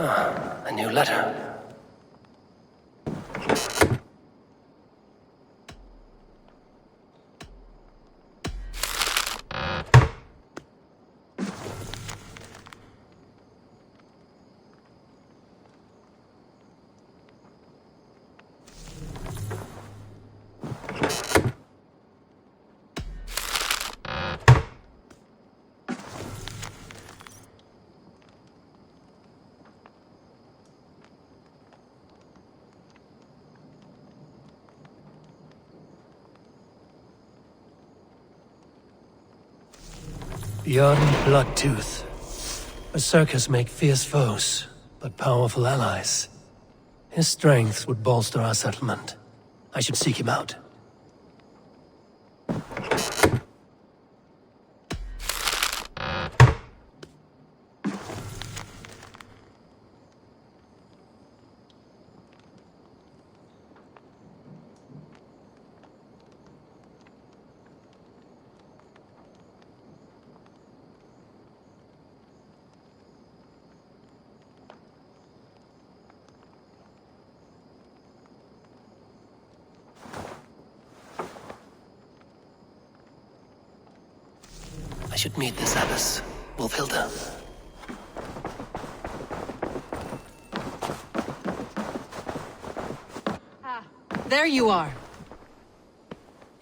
A new letter. Bjorn Bloodtooth. Berserkers make fierce foes, but powerful allies. His strength would bolster our settlement. I should seek him out. I should meet this abbess, Wolfhilda. Ah, there you are.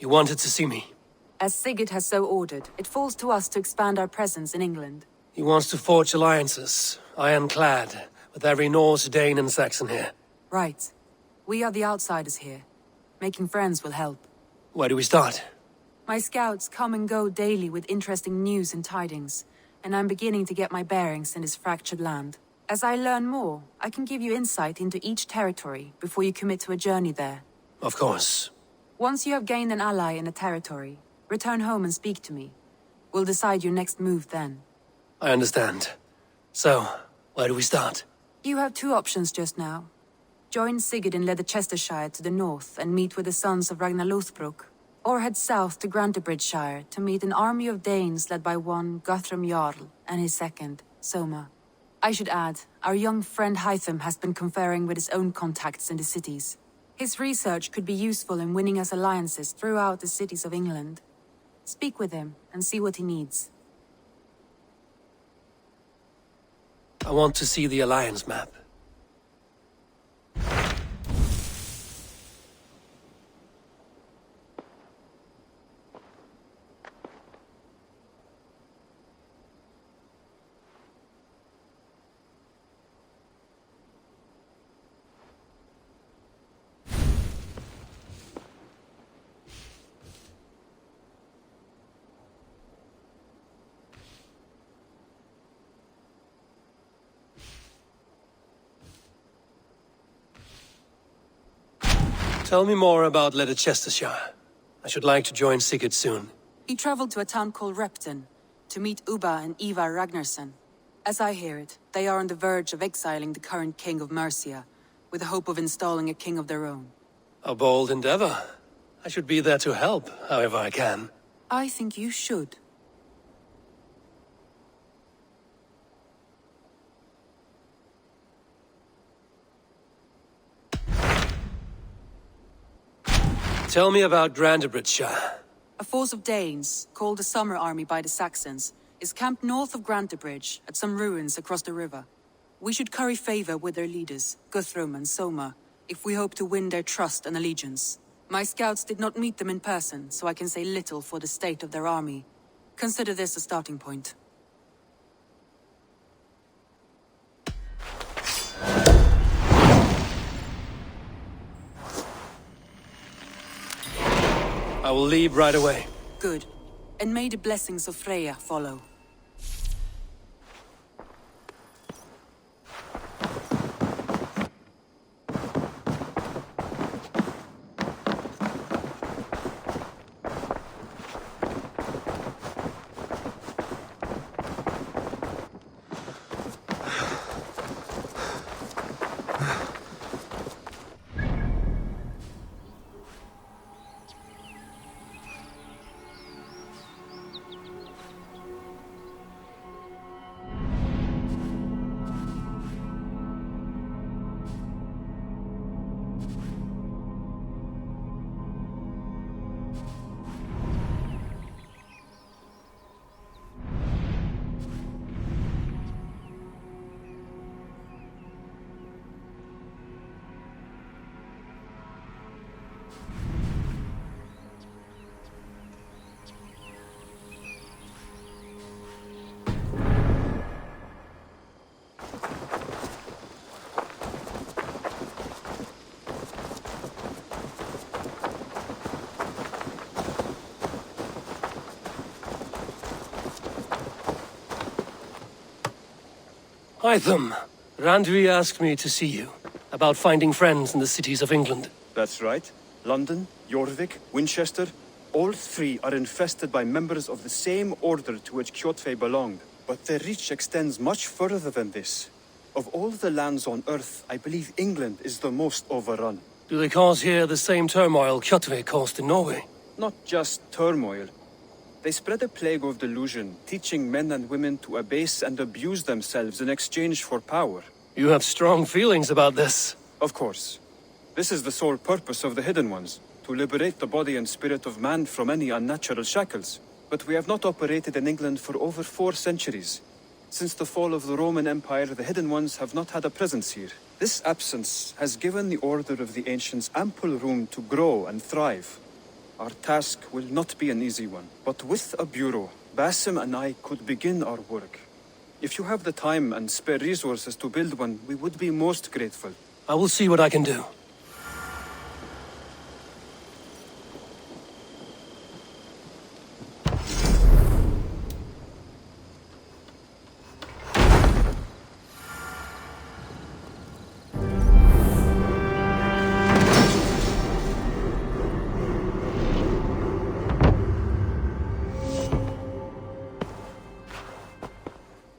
You wanted to see me? As Sigurd has so ordered, it falls to us to expand our presence in England. He wants to forge alliances, ironclad, with every Norse, Dane and Saxon here. Right. We are the outsiders here. Making friends will help. Where do we start? My scouts come and go daily with interesting news and tidings, and I'm beginning to get my bearings in this fractured land. As I learn more, I can give you insight into each territory before you commit to a journey there. Of course. Once you have gained an ally in a territory, return home and speak to me. We'll decide your next move then. I understand. So, where do we start? You have two options just now. Join Sigurd in Leicestershire to the north and meet with the sons of Ragnar Lothbrok, or head south to Grantebridgeshire to meet an army of Danes led by one Guthrum Jarl and his second, Soma. I should add, our young friend Hytham has been conferring with his own contacts in the cities. His research could be useful in winning us alliances throughout the cities of England. Speak with him and see what he needs. I want to see the alliance map. Tell me more about Leicestershire. I should like to join Sigurd soon. He traveled to a town called Repton to meet Ubba and Eivor Ragnarsson. As I hear it, they are on the verge of exiling the current king of Mercia, with the hope of installing a king of their own. A bold endeavor. I should be there to help, however I can. I think you should. Tell me about Grantebridgeshire. A force of Danes, called the Summer Army by the Saxons, is camped north of Grantebridge at some ruins across the river. We should curry favor with their leaders, Guthrum and Soma, if we hope to win their trust and allegiance. My scouts did not meet them in person, so I can say little for the state of their army. Consider this a starting point. I will leave right away. Good. And may the blessings of Freya follow. Hytham, Randvi asked me to see you, about finding friends in the cities of England. That's right. London, Jorvik, Winchester, all three are infested by members of the same order to which Kjotve belonged. But their reach extends much further than this. Of all the lands on Earth, I believe England is the most overrun. Do they cause here the same turmoil Kjotve caused in Norway? Not just turmoil. They spread a plague of delusion, teaching men and women to abase and abuse themselves in exchange for power. You have strong feelings about this. Of course. This is the sole purpose of the Hidden Ones, to liberate the body and spirit of man from any unnatural shackles. But we have not operated in England for over 4 centuries. Since the fall of the Roman Empire, the Hidden Ones have not had a presence here. This absence has given the Order of the Ancients ample room to grow and thrive. Our task will not be an easy one, but with a bureau, Basim and I could begin our work. If you have the time and spare resources to build one, we would be most grateful. I will see what I can do.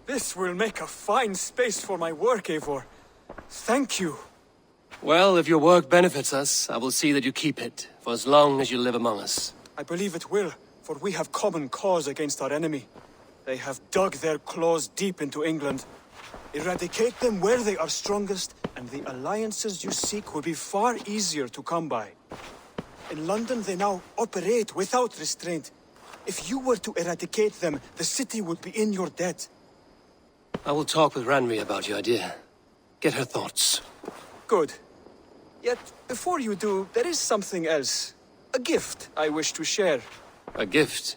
This will make a fine space for my work, Eivor. Thank you. Well, if your work benefits us, I will see that you keep it, for as long as you live among us. I believe it will, for we have common cause against our enemy. They have dug their claws deep into England. Eradicate them where they are strongest, and the alliances you seek will be far easier to come by. In London, they now operate without restraint. If you were to eradicate them, the city would be in your debt. I will talk with Ranvi about your idea. Get her thoughts. Good. Yet, before you do, there is something else. A gift I wish to share. A gift?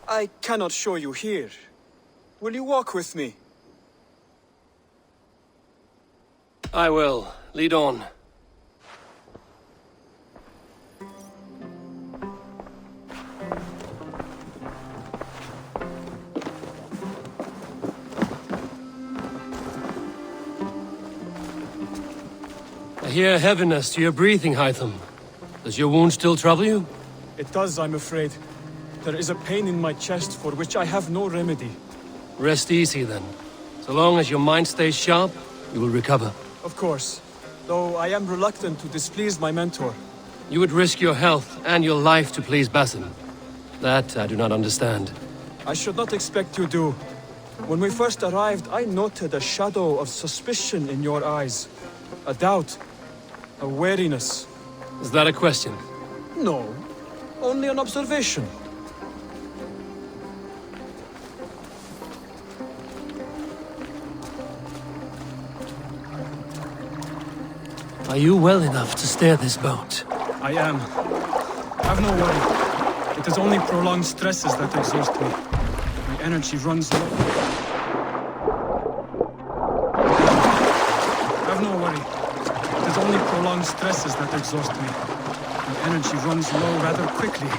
I cannot show you here. Will you walk with me? I will. Lead on. I hear heaviness to your breathing, Hytham. Does your wound still trouble you? It does, I'm afraid. There is a pain in my chest for which I have no remedy. Rest easy, then. So long as your mind stays sharp, you will recover. Of course. Though I am reluctant to displease my mentor. You would risk your health and your life to please Basim. That I do not understand. I should not expect you do. When we first arrived, I noted a shadow of suspicion in your eyes. A doubt. A wariness. Is that a question? No. Only an observation. Are you well enough to steer this boat? I am. Have no worry. It is only prolonged stresses that exhaust me. My energy runs low. Have no worry. It is only prolonged stresses that exhaust me. My energy runs low rather quickly.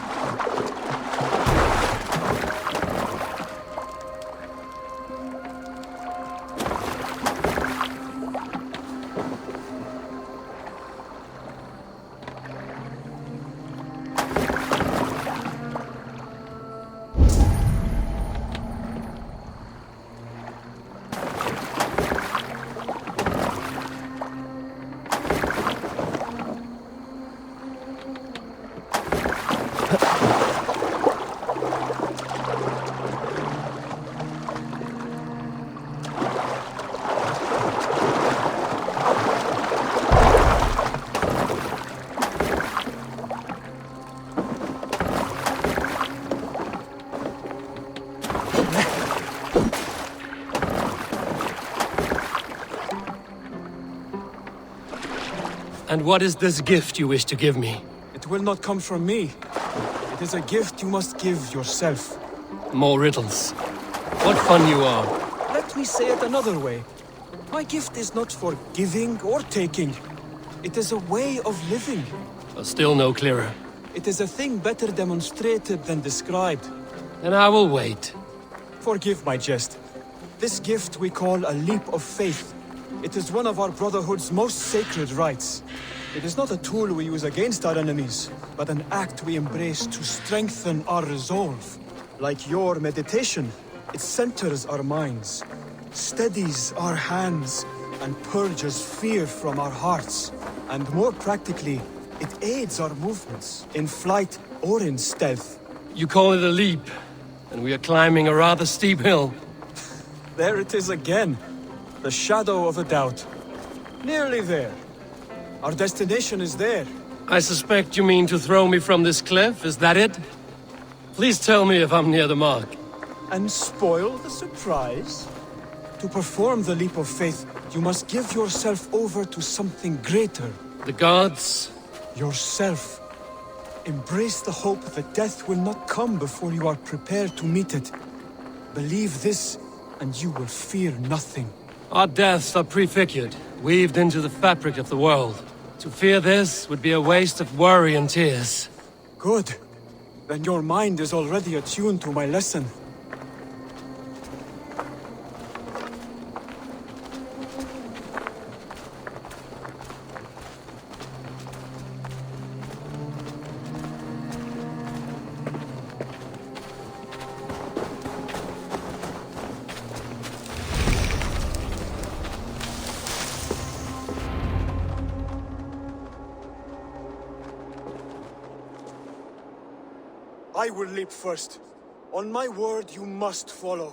And what is this gift you wish to give me? It will not come from me. It is a gift you must give yourself. More riddles. What fun you are. Let me say it another way. My gift is not for giving or taking. It is a way of living. Still no clearer. It is a thing better demonstrated than described. Then I will wait. Forgive my jest. This gift we call a leap of faith. It is one of our Brotherhood's most sacred rites. It is not a tool we use against our enemies, but an act we embrace to strengthen our resolve. Like your meditation, it centers our minds, steadies our hands, and purges fear from our hearts. And more practically, it aids our movements, in flight or in stealth. You call it a leap, and we are climbing a rather steep hill. There it is again. The shadow of a doubt. Nearly there. Our destination is there. I suspect you mean to throw me from this cliff, is that it? Please tell me if I'm near the mark. And spoil the surprise? To perform the leap of faith, you must give yourself over to something greater. The gods? Yourself. Embrace the hope that death will not come before you are prepared to meet it. Believe this, and you will fear nothing. Our deaths are prefigured, weaved into the fabric of the world. To fear this would be a waste of worry and tears. Good. Then your mind is already attuned to my lesson. I will leap first. On my word, you must follow.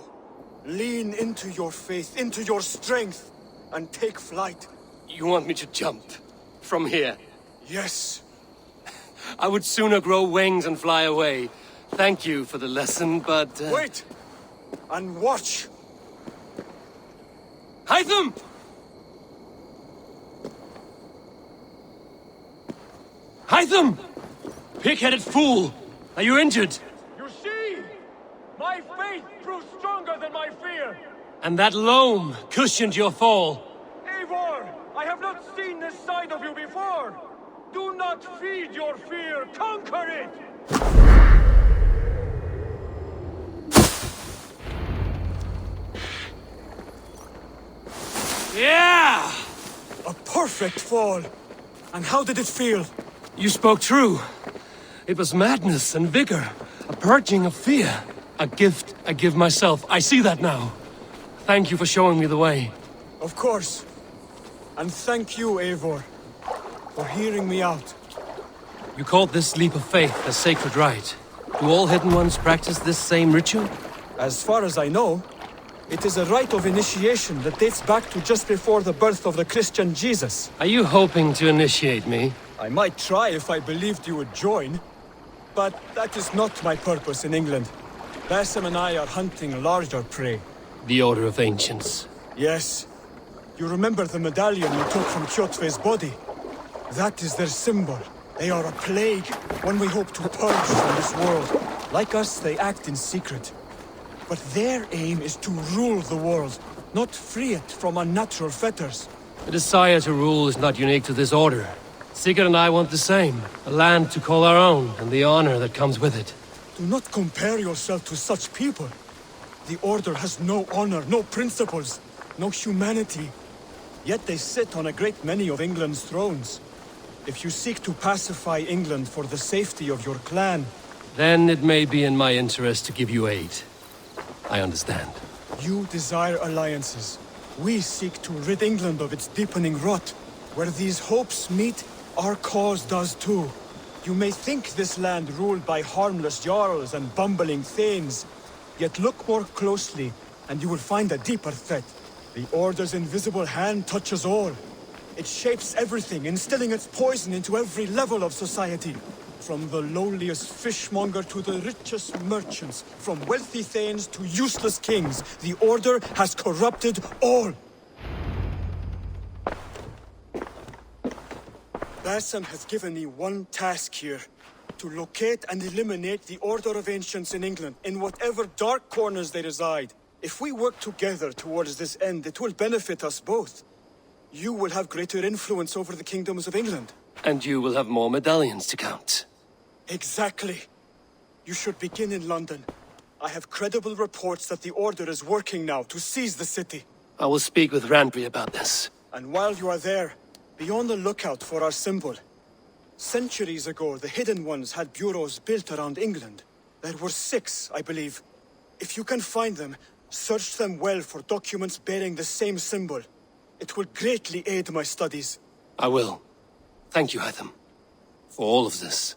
Lean into your faith, into your strength, and take flight. You want me to jump? From here? Yes. I would sooner grow wings and fly away. Thank you for the lesson, but... Wait! And watch! Hytham! Hytham! Pig-headed fool! Are you injured? You see? My faith proved stronger than my fear! And that loam cushioned your fall. Eivor! I have not seen this side of you before! Do not feed your fear, conquer it! Yeah! A perfect fall! And how did it feel? You spoke true. It was madness and vigor, a purging of fear. A gift I give myself. I see that now. Thank you for showing me the way. Of course. And thank you, Eivor, for hearing me out. You called this leap of faith a sacred rite. Do all Hidden Ones practice this same ritual? As far as I know, it is a rite of initiation that dates back to just before the birth of the Christian Jesus. Are you hoping to initiate me? I might try if I believed you would join. But that is not my purpose in England. Basim and I are hunting larger prey. The Order of Ancients. Yes. You remember the medallion you took from Kjotve's body? That is their symbol. They are a plague, one we hope to purge from this world. Like us, they act in secret. But their aim is to rule the world, not free it from unnatural fetters. The desire to rule is not unique to this order. Sigurd and I want the same. A land to call our own, and the honor that comes with it. Do not compare yourself to such people. The Order has no honor, no principles, no humanity. Yet they sit on a great many of England's thrones. If you seek to pacify England for the safety of your clan... Then it may be in my interest to give you aid. I understand. You desire alliances. We seek to rid England of its deepening rot. Where these hopes meet, our cause does too. You may think this land ruled by harmless jarls and bumbling thanes. Yet look more closely, and you will find a deeper threat. The Order's invisible hand touches all. It shapes everything, instilling its poison into every level of society. From the lowliest fishmonger to the richest merchants, from wealthy thanes to useless kings, the Order has corrupted all. Basim has given me one task here. To locate and eliminate the Order of Ancients in England, in whatever dark corners they reside. If we work together towards this end, it will benefit us both. You will have greater influence over the kingdoms of England. And you will have more medallions to count. Exactly. You should begin in London. I have credible reports that the Order is working now to seize the city. I will speak with Randry about this. And while you are there, be on the lookout for our symbol. Centuries ago, the Hidden Ones had bureaus built around England. There were 6, I believe. If you can find them, search them well for documents bearing the same symbol. It will greatly aid my studies. I will. Thank you, Hytham, for all of this.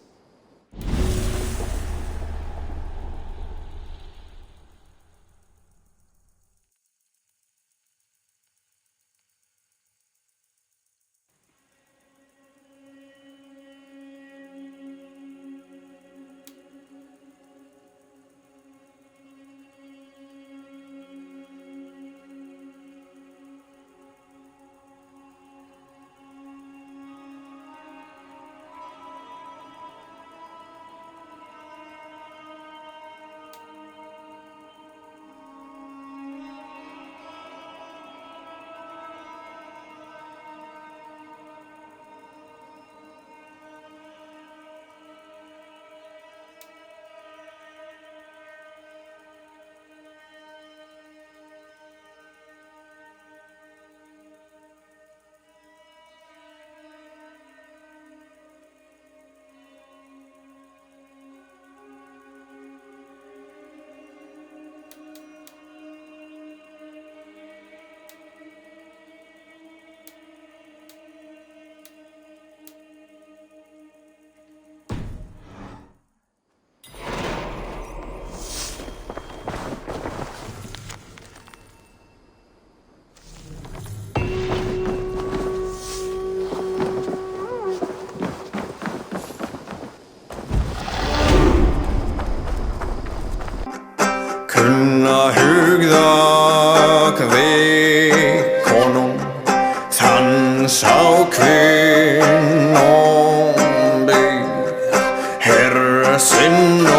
Kunna hugða kvikonum þann sá kvinnom byggð herra sinn